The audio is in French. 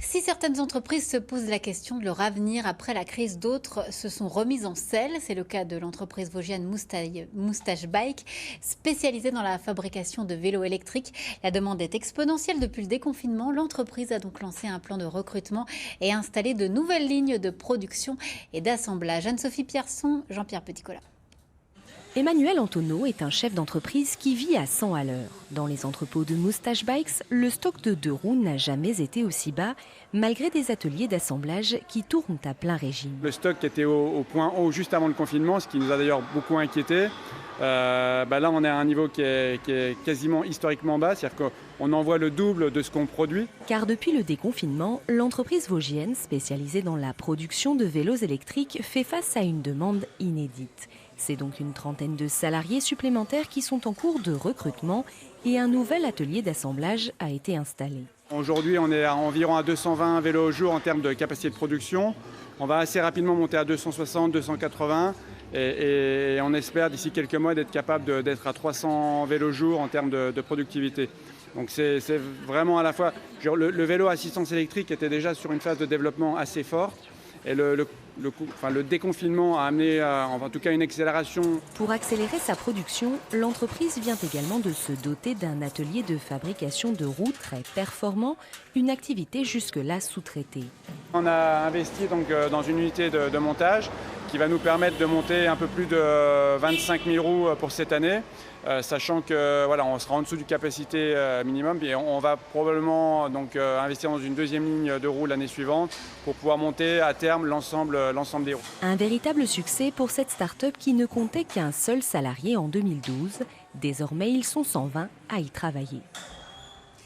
Si certaines entreprises se posent la question de leur avenir après la crise, d'autres se sont remises en selle. C'est le cas de l'entreprise vosgienne Moustache Bike, spécialisée dans la fabrication de vélos électriques. La demande est exponentielle depuis le déconfinement. L'entreprise a donc lancé un plan de recrutement et installé de nouvelles lignes de production et d'assemblage. Anne-Sophie Pierson, Jean-Pierre Petitcola. Emmanuel Antonio est un chef d'entreprise qui vit à 100 à l'heure. Dans les entrepôts de Moustache Bikes, le stock de 2 roues n'a jamais été aussi bas, malgré des ateliers d'assemblage qui tournent à plein régime. Le stock était au point haut juste avant le confinement, ce qui nous a d'ailleurs beaucoup inquiétés. Là, on est à un niveau qui est quasiment historiquement bas, c'est-à-dire qu'on envoie le double de ce qu'on produit. Car depuis le déconfinement, l'entreprise vosgienne, spécialisée dans la production de vélos électriques, fait face à une demande inédite. C'est donc une trentaine de salariés supplémentaires qui sont en cours de recrutement et un nouvel atelier d'assemblage a été installé. Aujourd'hui, on est environ à 220 vélos au jour en termes de capacité de production. On va assez rapidement monter à 260, 280 et on espère d'ici quelques mois d'être capable d'être à 300 vélos au jour en termes de productivité. Donc c'est vraiment à la fois, le vélo à assistance électrique était déjà sur une phase de développement assez forte. Et le déconfinement a amené en tout cas une accélération. Pour accélérer sa production, l'entreprise vient également de se doter d'un atelier de fabrication de roues très performant, une activité jusque-là sous-traitée. On a investi donc dans une unité de montage qui va nous permettre de monter un peu plus de 25 000 roues pour cette année, sachant que on sera en dessous du capacité minimum et on va probablement donc investir dans une deuxième ligne de roues l'année suivante pour pouvoir monter à terme l'ensemble des roues. Un véritable succès pour cette start-up qui ne comptait qu'un seul salarié en 2012. Désormais, ils sont 120 à y travailler.